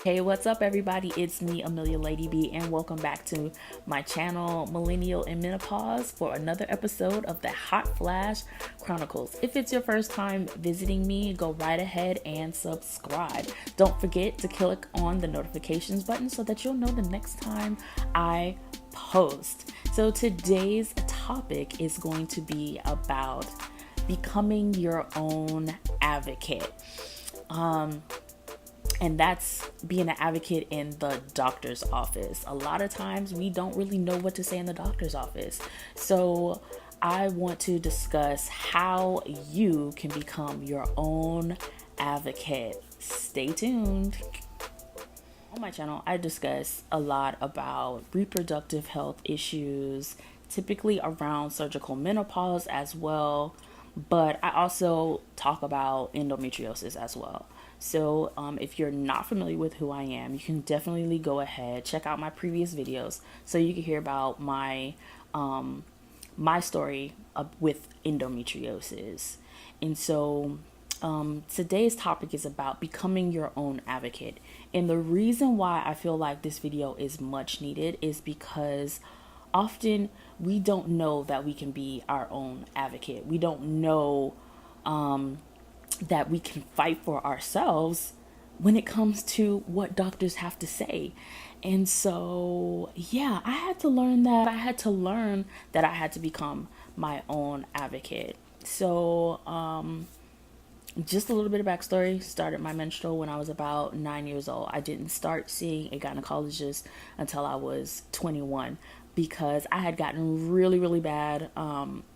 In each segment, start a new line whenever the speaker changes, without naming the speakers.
Hey, what's up, everybody? It's me, Amelia Lady B, and welcome back to my channel, Millennial and Menopause, for another episode of the Hot Flash Chronicles. If it's your first time visiting me, go right ahead and subscribe. Don't forget to click on the notifications button so that you'll know the next time I post. So today's topic is going to be about becoming your own advocate. And that's being an advocate in the doctor's office. A lot of times we don't really know what to say in the doctor's office. So I want to discuss how you can become your own advocate. Stay tuned. On my channel, I discuss a lot about reproductive health issues, typically around surgical menopause as well. But I also talk about endometriosis as well. So if you're not familiar with who I am, you can definitely go ahead, check out my previous videos so you can hear about my story with endometriosis. And so today's topic is about becoming your own advocate. And the reason why I feel like this video is much needed is because often we don't know that we can be our own advocate. We don't know that we can fight for ourselves when it comes to what doctors have to say. And so, yeah, I had to learn that. I had to become my own advocate. So, just a little bit of backstory. Started my menstrual when I was about 9 years old. I didn't start seeing a gynecologist until I was 21 because I had gotten really, really bad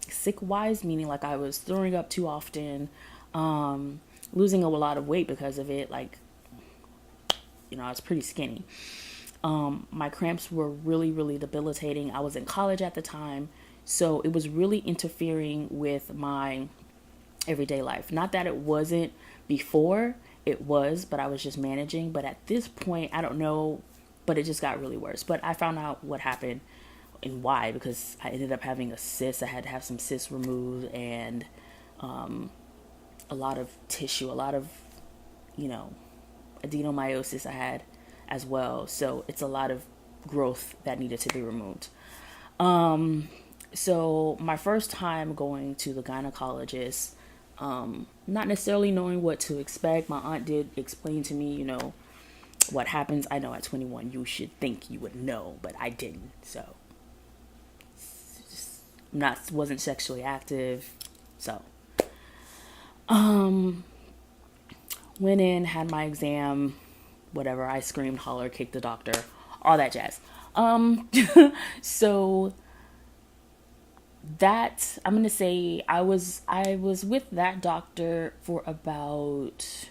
sick-wise, meaning like I was throwing up too often, losing a lot of weight because of it. Like, I was pretty skinny. My cramps were really, really debilitating. I was in college at the time, so it was really interfering with my everyday life. Not that it wasn't before, it was, but I was just managing. But at this point, I don't know, but it just got really worse. But I found out what happened and why, because I ended up having a cyst. I had to have some cysts removed and a lot of tissue, a lot of, adenomyosis I had as well. So it's a lot of growth that needed to be removed. So my first time going to the gynecologist, not necessarily knowing what to expect, my aunt did explain to me, what happens. I know at 21 you should think you would know, but I didn't. So wasn't sexually active. So went in, had my exam, whatever. I screamed, hollered, kicked the doctor, all that jazz. So that, I'm gonna say I was with that doctor for about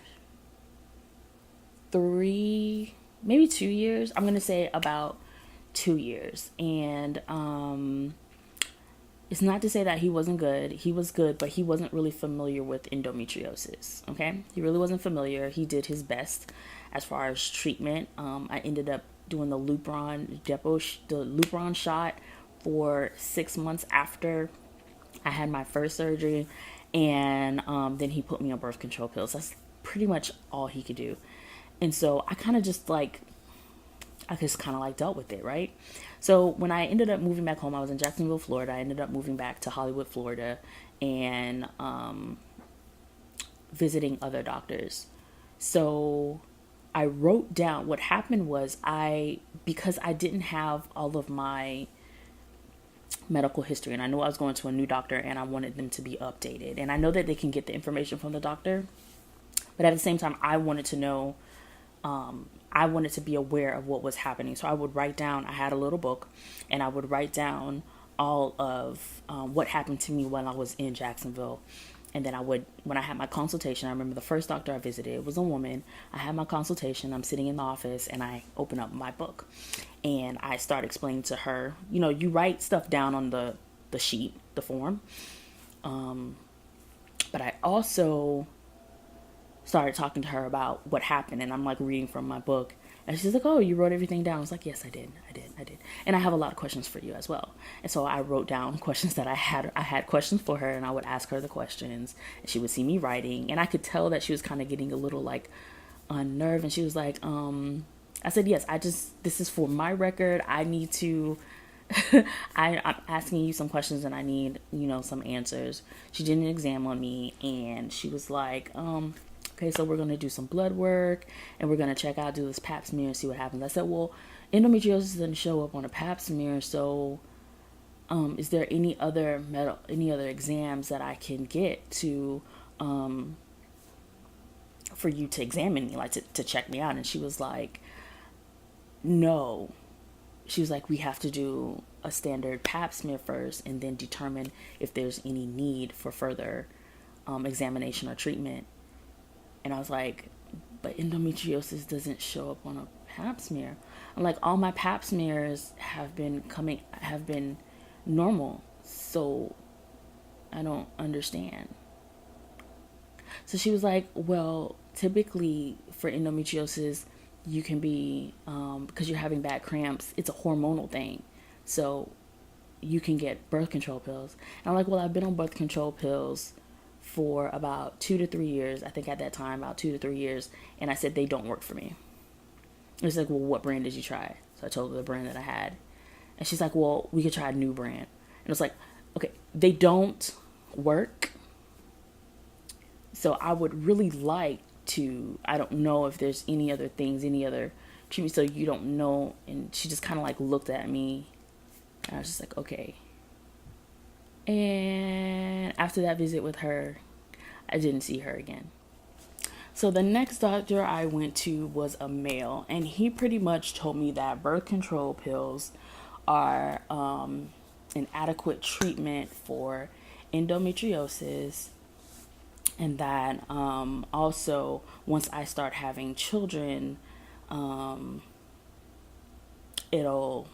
3, maybe 2 years. I'm gonna say about 2 years. And it's not to say that he wasn't good. He was good, but he wasn't really familiar with endometriosis. Okay, he really wasn't familiar. He did his best as far as treatment. I ended up doing the Lupron shot for 6 months after I had my first surgery, and then he put me on birth control pills. That's pretty much all he could do. And so I kind of just dealt with it, right? So when I ended up moving back home, I was in Jacksonville, Florida. I ended up moving back to Hollywood, Florida, and visiting other doctors. So I wrote down what happened was because I didn't have all of my medical history, and I knew I was going to a new doctor and I wanted them to be updated. And I know that they can get the information from the doctor, but at the same time, I wanted to know, I wanted to be aware of what was happening. So I would write down, I had a little book, and I would write down all of what happened to me when I was in Jacksonville. And then when I had my consultation, I remember the first doctor I visited, it was a woman. I had my consultation, I'm sitting in the office, and I open up my book. And I start explaining to her, you write stuff down on the sheet, the form. But I also started talking to her about what happened, and I'm like reading from my book. And she's like, oh, you wrote everything down. I was like, yes, I did. And I have a lot of questions for you as well. And so I wrote down questions that I had. I had questions for her, and I would ask her the questions, and she would see me writing. And I could tell that she was kind of getting a little like unnerved. And she was like, I said, yes, this is for my record. I need to, I'm asking you some questions and I need, some answers. She did an exam on me and she was like, okay, so we're going to do some blood work and we're going to check out, do this pap smear and see what happens. I said, well, endometriosis doesn't show up on a pap smear. So, is there any other exams that I can get to, for you to examine me, like to check me out? And she was like, no. She was like, we have to do a standard pap smear first and then determine if there's any need for further examination or treatment. And I was like, but endometriosis doesn't show up on a pap smear. I'm like, all my pap smears have been normal. So I don't understand. So she was like, well, typically for endometriosis, you can be, because you're having bad cramps, it's a hormonal thing. So you can get birth control pills. And I'm like, well, I've been on birth control pills for about 2 to 3 years. I think at that time, about 2 to 3 years. And I said, they don't work for me. And it's like, well, what brand did you try? So I told her the brand that I had. And she's like, well, we could try a new brand. And I was like, okay, they don't work. So I would really like to, I don't know if there's any other things, any other treatment, so you don't know. And she just kind of like looked at me and I was just like, okay. And after that visit with her, I didn't see her again. So the next doctor I went to was a male, and he pretty much told me that birth control pills are an adequate treatment for endometriosis, and that also once I start having children, it'll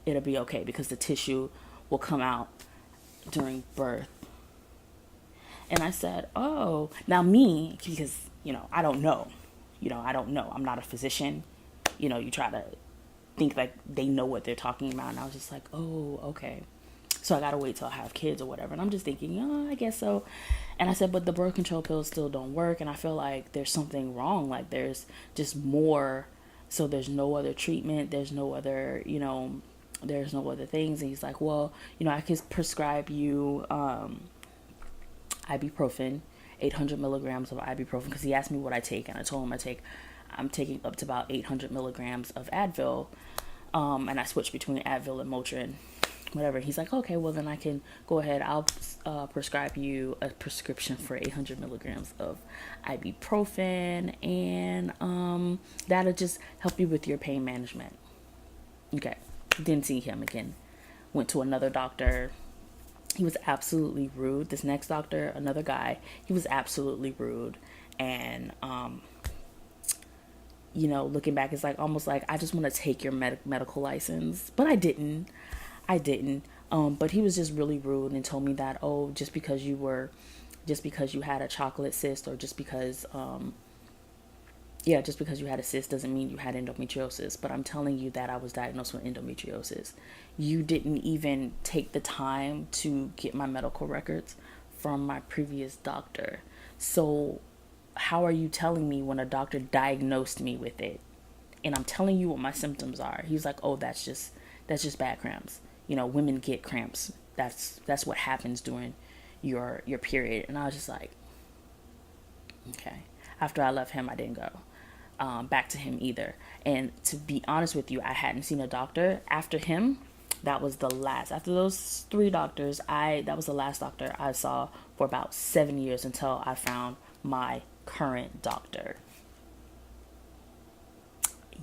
be okay because the tissue will come out during birth. And I said, oh, now me, because, I don't know. I'm not a physician. You try to think like they know what they're talking about. And I was just like, oh, okay. So I got to wait till I have kids or whatever. And I'm just thinking, oh, I guess so. And I said, but the birth control pills still don't work. And I feel like there's something wrong. Like there's just more. So there's no other treatment. There's no other, there's no other things. And he's like, well, I could prescribe you ibuprofen, 800 milligrams of ibuprofen, because he asked me what I take, and I told him I'm taking up to about 800 milligrams of Advil, and I switch between Advil and Motrin, whatever. He's like, okay, well then I can go ahead, I'll prescribe you a prescription for 800 milligrams of ibuprofen, and that'll just help you with your pain management. Okay, didn't see him again. Went to another doctor. He was absolutely rude. This next doctor, another guy, he was absolutely rude. And, looking back, it's like almost like I just want to take your medical license. But I didn't. But he was just really rude and told me that, oh, just because you had a chocolate cyst, or just because you had a cyst doesn't mean you had endometriosis. But I'm telling you that I was diagnosed with endometriosis. You didn't even take the time to get my medical records from my previous doctor. So how are you telling me when a doctor diagnosed me with it? And I'm telling you what my symptoms are. He's like, oh, that's just bad cramps. Women get cramps. That's what happens during your period. And I was just like, okay. After I left him, I didn't go back to him either. And to be honest with you, I hadn't seen a doctor after him. That was the last. After those 3 doctors, that was the last doctor I saw for about 7 years until I found my current doctor.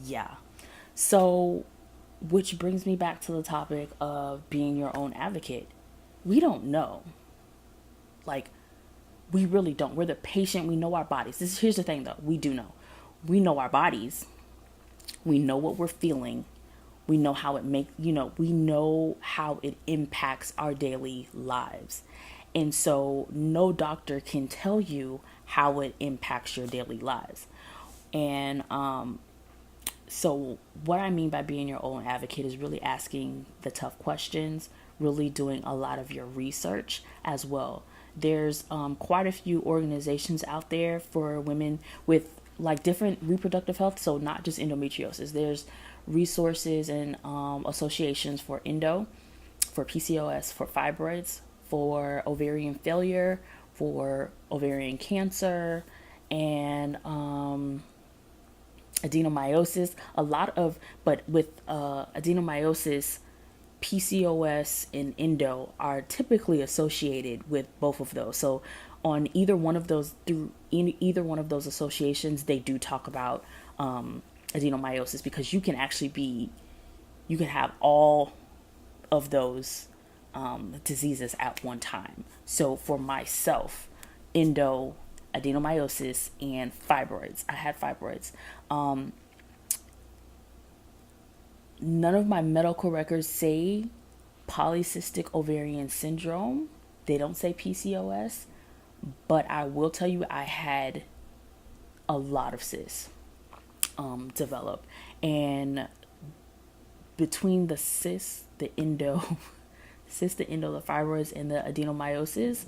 Yeah. So, which brings me back to the topic of being your own advocate. We don't know. Like, we really don't. We're the patient. We know our bodies. Here's the thing, though. We do know. We know our bodies. We know what we're feeling. We know how we know how it impacts our daily lives. And so no doctor can tell you how it impacts your daily lives. And So what I mean by being your own advocate is really asking the tough questions, really doing a lot of your research as well. There's quite a few organizations out there for women with like different reproductive health, so not just endometriosis. There's resources and associations for endo, for PCOS, for fibroids, for ovarian failure, for ovarian cancer, and adenomyosis. But with adenomyosis, PCOS and endo are typically associated with both of those. So on either one of those, through either one of those associations, they do talk about adenomyosis, because you can have all of those diseases at one time. So for myself, endo, adenomyosis, and fibroids. I had fibroids. None of my medical records say polycystic ovarian syndrome. They don't say PCOS, but I will tell you I had a lot of cysts develop. And between the cysts, the endo, the fibroids, and the adenomyosis,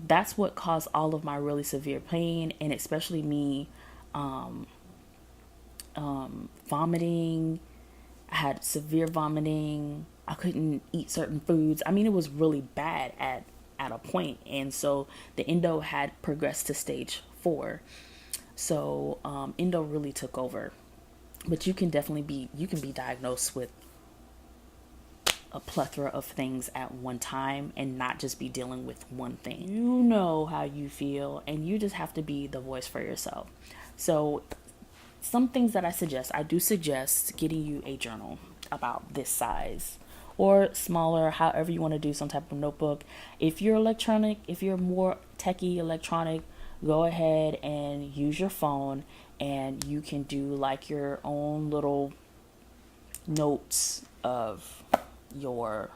that's what caused all of my really severe pain, and especially me vomiting. I had severe vomiting. I couldn't eat certain foods. I mean, it was really bad at a point. And so the endo had progressed to stage 4. So endo really took over. But you can be diagnosed with a plethora of things at one time and not just be dealing with one thing. You know how you feel, and you just have to be the voice for yourself. So some things that I do suggest getting you a journal about this size or smaller, however you want to do, some type of notebook. If you're more techie electronic, go ahead and use your phone, and you can do like your own little notes of your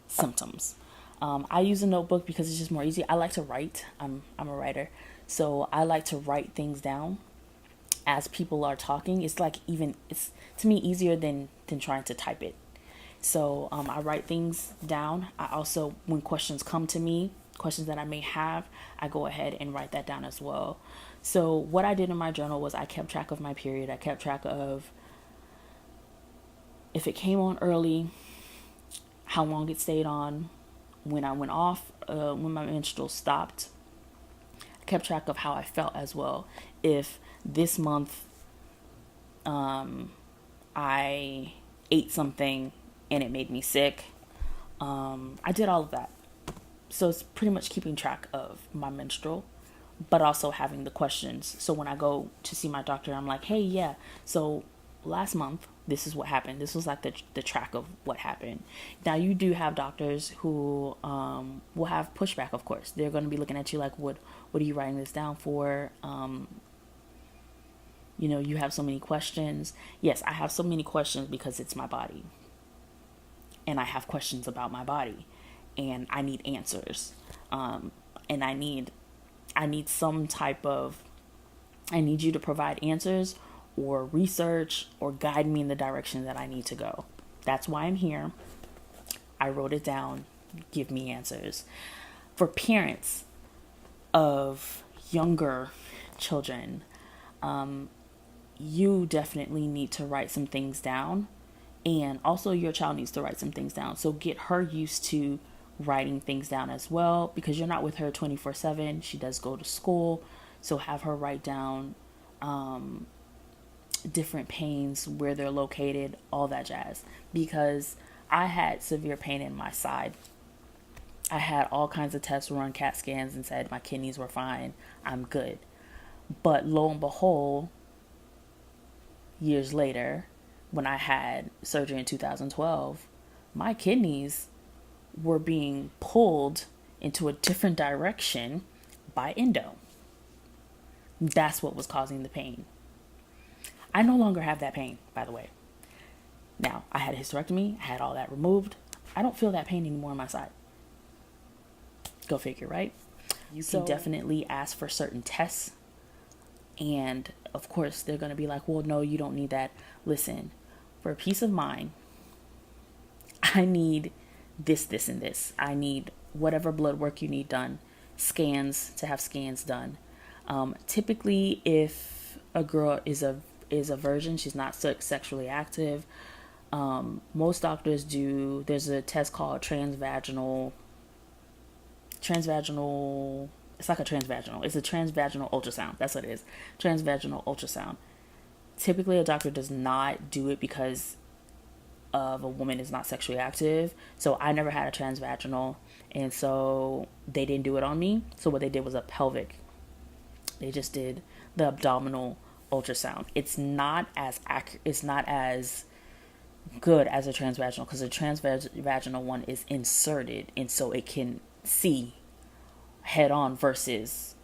symptoms. I use a notebook because it's just more easy. I like to write. I'm a writer, so I like to write things down as people are talking. It's to me easier than trying to type it. So I write things down. I also, when questions come to me, questions that I may have, I go ahead and write that down as well. So what I did in my journal was I kept track of my period. I kept track of if it came on early, how long it stayed on, when I went off, when my menstrual stopped. I kept track of how I felt as well. If this month I ate something and it made me sick, I did all of that. So it's pretty much keeping track of my menstrual, but also having the questions. So when I go to see my doctor, I'm like, hey, yeah, so last month, this is what happened. This was like the track of what happened. Now, you do have doctors who will have pushback, of course. They're going to be looking at you like, what are you writing this down for? You have so many questions. Yes, I have so many questions because it's my body. And I have questions about my body. And I need answers. And I need some type of, I need you to provide answers or research or guide me in the direction that I need to go. That's why I'm here. I wrote it down. Give me answers. For parents of younger children, you definitely need to write some things down. And also your child needs to write some things down. So get her used to writing things down as well, because you're not with her 24/7. She does go to school. So have her write down different pains, where they're located, all that jazz. Because I had severe pain in my side. I had all kinds of tests run, CAT scans, and said my kidneys were fine. I'm good. But lo and behold, years later, when I had surgery in 2012, my kidneys were being pulled into a different direction by endo. That's what was causing the pain. I no longer have that pain, by the way. Now, I had a hysterectomy, I had all that removed. I don't feel that pain anymore on my side. Go figure, right? You can definitely ask for certain tests and of course, they're going to be like, well, no, you don't need that. Listen, for peace of mind, I need this, and this. I need whatever blood work you need done, scans, to have scans done. Typically, if a girl is a virgin, she's not sexually active, most doctors do, there's a test called transvaginal, it's like a transvaginal, it's a transvaginal ultrasound. That's what it is. Transvaginal ultrasound. Typically, a doctor does not do it because of a woman is not sexually active. So I never had a transvaginal, and so they didn't do it on me. So what they did was a pelvic. They just did the abdominal ultrasound. It's not as accurate. It's not as good as a transvaginal, because the transvaginal one is inserted, and so it can see head on versus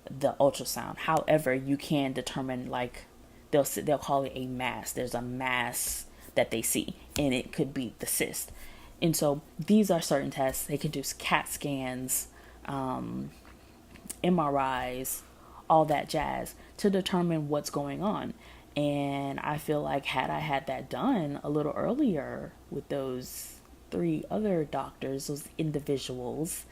the ultrasound. However, you can determine, like, they'll call it a mass. There's a mass that they see, and it could be the cyst. And so these are certain tests. They can do CAT scans, MRIs, all that jazz to determine what's going on. And I feel like had I had that done a little earlier with those 3 other doctors, those individuals,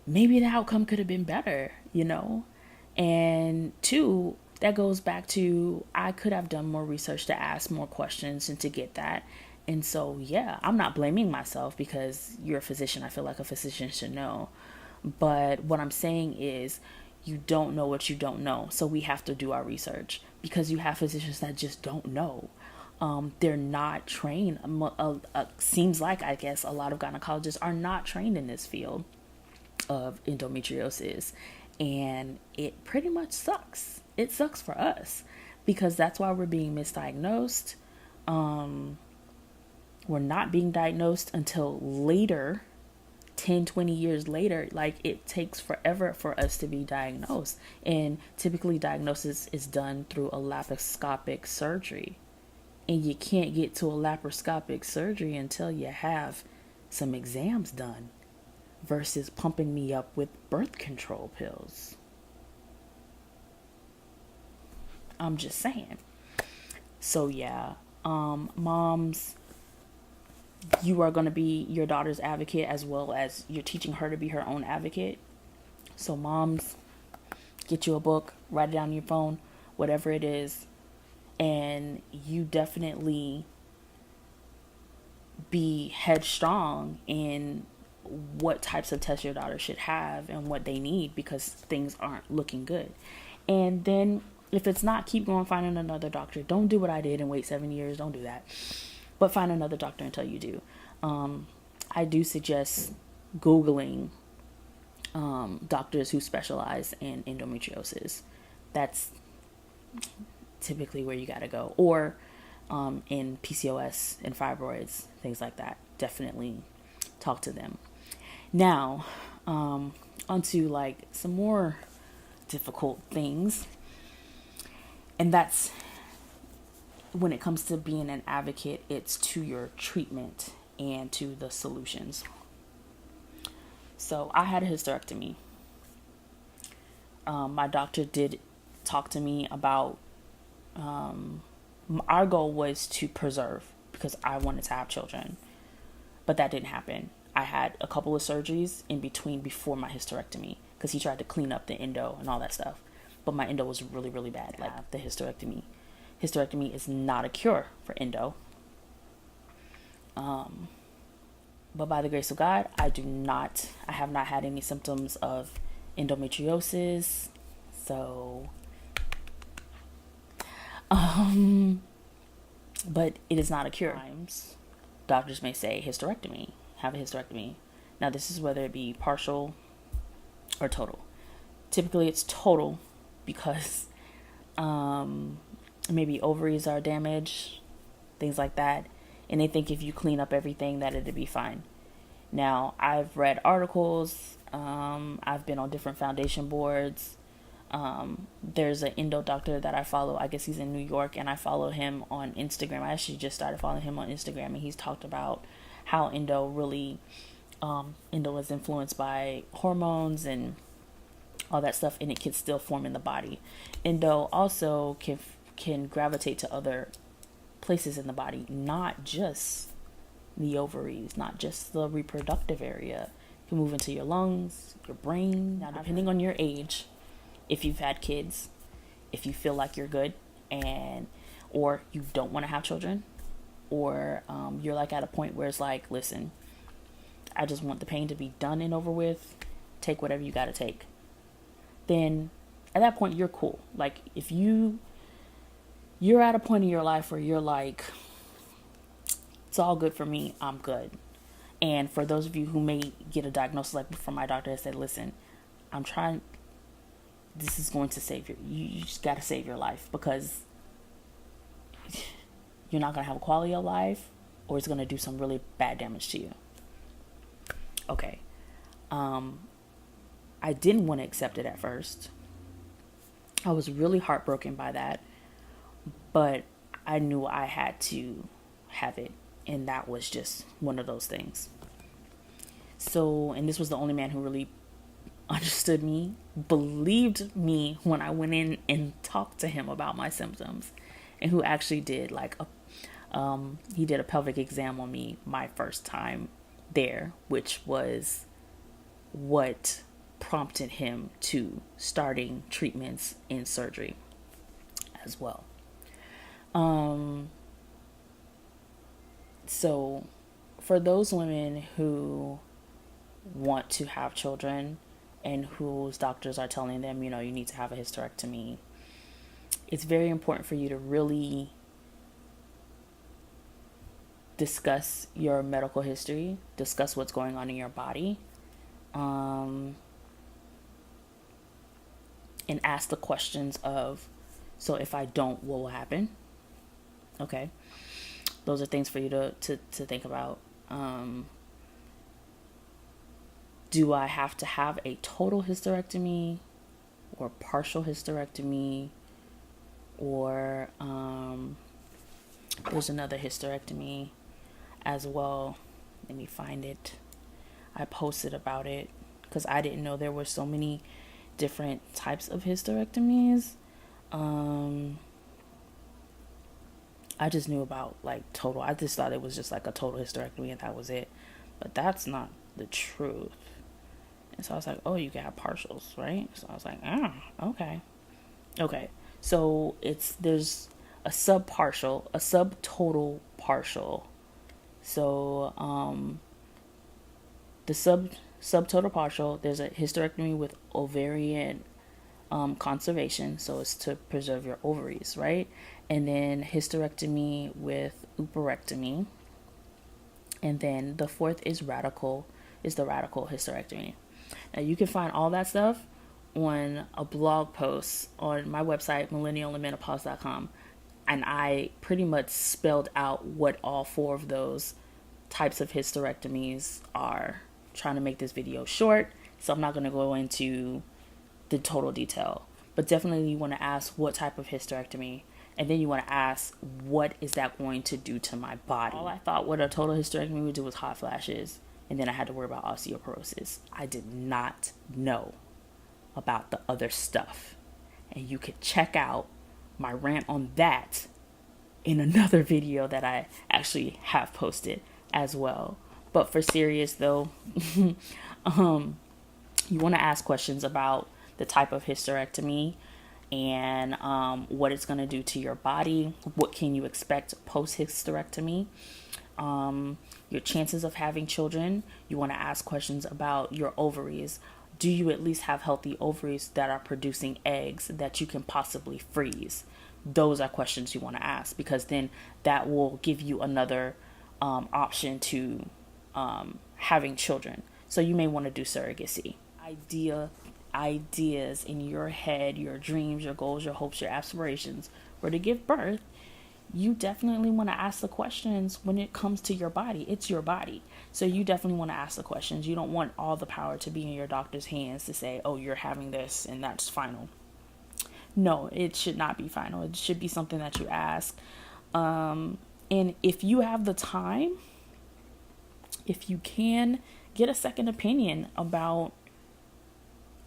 maybe the outcome could have been better, you know? And 2, that goes back to, I could have done more research to ask more questions and to get that. And so, yeah, I'm not blaming myself, because you're a physician. I feel like a physician should know. But what I'm saying is, you don't know what you don't know. So we have to do our research, because you have physicians that just don't know. They're not trained. Seems like, I guess, a lot of gynecologists are not trained in this field of endometriosis. And it pretty much sucks. It sucks for us, because that's why we're being misdiagnosed. We're not being diagnosed until later, 10, 20 years later. Like, it takes forever for us to be diagnosed. And typically diagnosis is done through a laparoscopic surgery. And you can't get to a laparoscopic surgery until you have some exams done, versus pumping me up with birth control pills. I'm just saying. So yeah, moms, you are going to be your daughter's advocate, as well as you're teaching her to be her own advocate. So moms, get you a book, write it down on your phone, whatever it is, and you definitely be headstrong in what types of tests your daughter should have and what they need, because things aren't looking good. And then if it's not, keep going, finding another doctor. Don't do what I did and wait 7 years. Don't do that. But find another doctor until you do. I do suggest Googling doctors who specialize in endometriosis. That's typically where you got to go. Or in PCOS and fibroids, things like that. Definitely talk to them. Now, onto like some more difficult things. And that's when it comes to being an advocate, it's to your treatment and to the solutions. So I had a hysterectomy. My doctor did talk to me about, our goal was to preserve, because I wanted to have children, but that didn't happen. I had a couple of surgeries in between before my hysterectomy, because he tried to clean up the endo and all that stuff. But my endo was really, really bad, like the hysterectomy. Hysterectomy is not a cure for endo. But by the grace of God, I have not had any symptoms of endometriosis. So, but it is not a cure. Doctors may say hysterectomy, have a hysterectomy. Now, this is whether it be partial or total. Typically, it's total, because maybe ovaries are damaged, things like that, and they think if you clean up everything that it'd be fine. Now, I've read articles, I've been on different foundation boards. There's an endo doctor that I follow. I guess he's in New York, and I follow him on Instagram. I actually just started following him on Instagram, and he's talked about how endo really endo is influenced by hormones and all that stuff, and it can still form in the body. Endo also can gravitate to other places in the body, not just the ovaries, not just the reproductive area. It can move into your lungs, your brain. Now, depending on your age, if you've had kids, if you feel like you're good, and or you don't want to have children, or you're like at a point where it's like, listen, I just want the pain to be done and over with, take whatever you got to take, then at that point you're cool. Like if you're at a point in your life where you're like, it's all good for me, I'm good. And for those of you who may get a diagnosis like from my doctor that said, listen, I'm trying, this is going to save you just got to save your life, because you're not going to have a quality of life, or it's going to do some really bad damage to you. Okay. I didn't want to accept it at first. I was really heartbroken by that, but I knew I had to have it, and that was just one of those things. So, and this was the only man who really understood me, believed me when I went in and talked to him about my symptoms, and who actually did he did a pelvic exam on me my first time there, which was what prompted him to starting treatments and surgery as well. So for those women who want to have children and whose doctors are telling them, you need to have a hysterectomy, it's very important for you to really discuss your medical history, discuss what's going on in your body, and ask the questions of, so if I don't, what will happen? Okay. Those are things for you to think about. Do I have to have a total hysterectomy or partial hysterectomy? Or there's another hysterectomy as well. Let me find it. I posted about it because I didn't know there were so many different types of hysterectomies. I just knew about total. I just thought it was just like a total hysterectomy and that was it. But that's not the truth. And so I was like, oh, you can have partials, right? So I was like, okay. Okay. So there's a subpartial, a subtotal partial. So the subtotal partial, there's a hysterectomy with ovarian conservation, so it's to preserve your ovaries, right? And then hysterectomy with oophorectomy, and then the fourth is the radical hysterectomy. Now you can find all that stuff on a blog post on my website, millennialandmenopause.com, and I pretty much spelled out what all four of those types of hysterectomies are. Trying to make this video short, so I'm not going to go into the total detail, but definitely you want to ask what type of hysterectomy, and then you want to ask what is that going to do to my body. All I thought what a total hysterectomy would do was hot flashes, and then I had to worry about osteoporosis. I did not know about the other stuff, and you could check out my rant on that in another video that I actually have posted as well. But for serious though, you want to ask questions about the type of hysterectomy and what it's going to do to your body. What can you expect post-hysterectomy? Your chances of having children. You want to ask questions about your ovaries. Do you at least have healthy ovaries that are producing eggs that you can possibly freeze? Those are questions you want to ask, because then that will give you another option to having children. So you may want to do surrogacy. Ideas in your head, your dreams, your goals, your hopes, your aspirations, or to give birth, you definitely want to ask the questions when it comes to your body. It's your body. So you definitely want to ask the questions. You don't want all the power to be in your doctor's hands to say, oh, you're having this and that's final. No, it should not be final. It should be something that you ask. And if you have the time, if you can get a second opinion about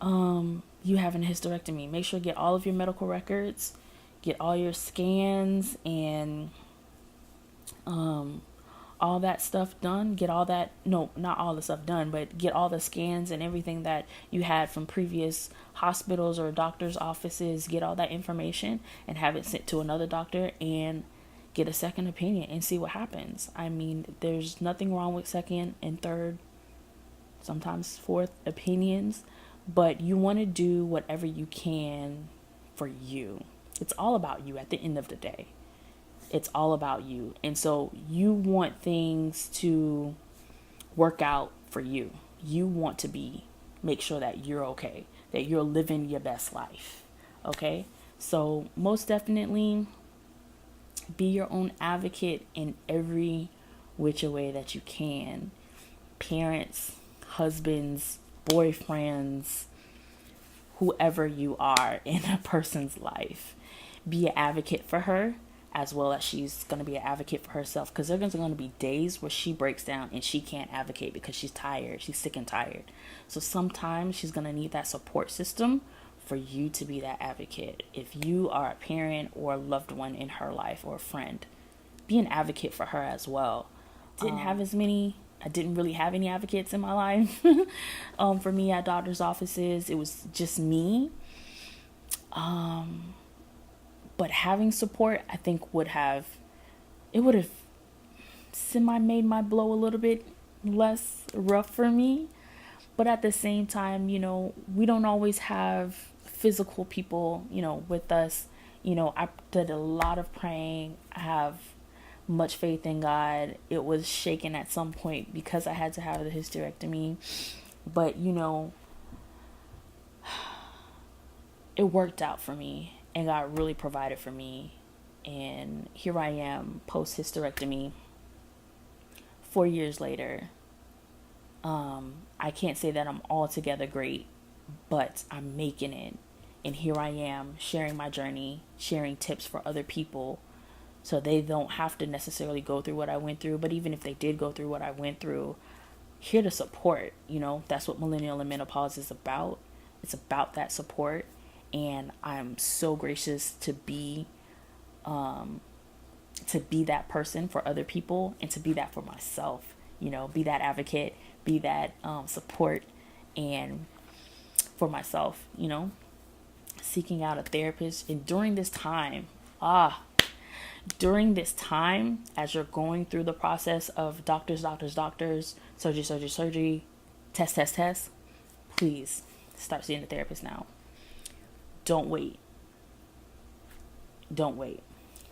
you having a hysterectomy. Make sure to get all of your medical records, get all your scans and all that stuff done. Get all that, no, not all the stuff done, but get all the scans and everything that you had from previous hospitals or doctor's offices. Get all that information and have it sent to another doctor and get a second opinion and see what happens. I mean, there's nothing wrong with second and third, sometimes fourth opinions, but you want to do whatever you can for you. It's all about you at the end of the day. It's all about you. And so you want things to work out for you. You want to make sure that you're okay, that you're living your best life. Okay? So most definitely be your own advocate in every which way that you can. Parents, husbands, boyfriends, whoever you are in a person's life. Be an advocate for her, as well as she's going to be an advocate for herself, because there's going to be days where she breaks down and she can't advocate because she's tired. She's sick and tired. So sometimes she's going to need that support system for you to be that advocate. If you are a parent or a loved one in her life or a friend, be an advocate for her as well. I didn't really have any advocates in my life. For me at doctor's offices, it was just me. But having support, I think would have made my blow a little bit less rough for me. But at the same time, we don't always have physical people, with us. I did a lot of praying. I have much faith in God. It was shaken at some point because I had to have the hysterectomy. But, it worked out for me. And God really provided for me. And here I am, post-hysterectomy, 4 years later. I can't say that I'm altogether great, but I'm making it. And here I am, sharing my journey, sharing tips for other people, so they don't have to necessarily go through what I went through. But even if they did go through what I went through, here to support. That's what Millennial in Menopause is about. It's about that support. And I'm so gracious to be that person for other people, and to be that for myself, be that advocate, be that support, and for myself, seeking out a therapist. And during this time, as you're going through the process of doctors, surgery, test, please start seeing a therapist now. Don't wait.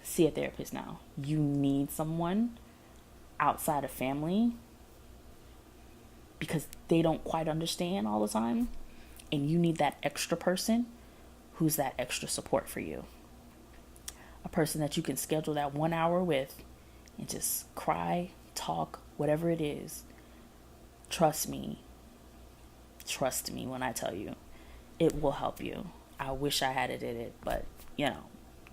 See a therapist now. You need someone outside of family, because they don't quite understand all the time. And you need that extra person who's that extra support for you. A person that you can schedule that 1 hour with and just cry, talk, whatever it is. Trust me when I tell you, it will help you. I wish I had did it, but a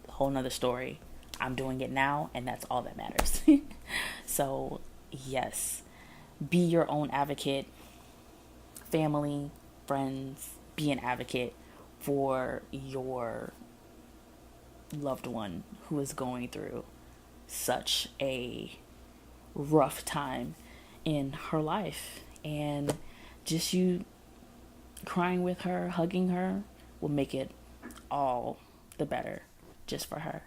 whole nother story. I'm doing it now, and that's all that matters. So yes, be your own advocate. Family, friends, be an advocate for your loved one who is going through such a rough time in her life. And just you crying with her, hugging her, will make it all the better just for her.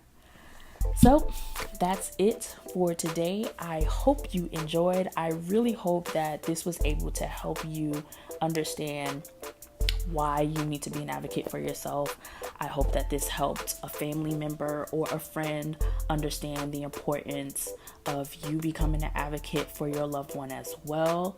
So that's it for today. I hope you enjoyed. I really hope that this was able to help you understand why you need to be an advocate for yourself. I hope that this helped a family member or a friend understand the importance of you becoming an advocate for your loved one as well.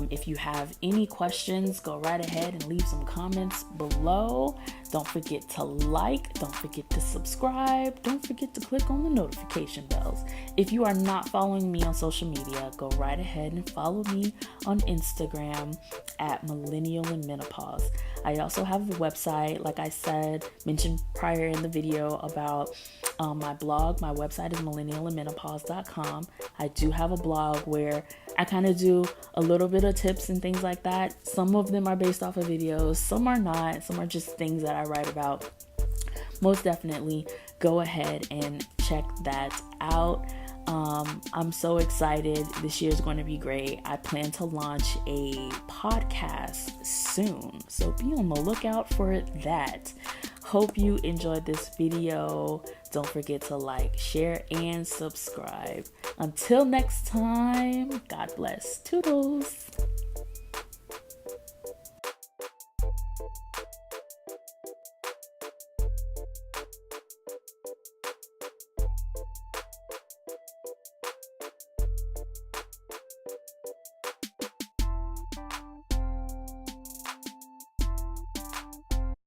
If you have any questions, go right ahead and leave some comments below. Don't forget to like, don't forget to subscribe, don't forget to click on the notification bells. If you are not following me on social media, go right ahead and follow me on Instagram at Millennial in Menopause. I also have a website, like I said, mentioned prior in the video about my blog. My website is millennialandmenopause.com. I do have a blog where I kind of do a little bit of tips and things like that. Some of them are based off of videos, some are not, some are just things that I write about. Most definitely go ahead and check that out. I'm so excited. This year is going to be great. I plan to launch a podcast soon, so be on the lookout for that. Hope you enjoyed this video. Don't forget to like, share, and subscribe. Until next time, God bless. Toodles.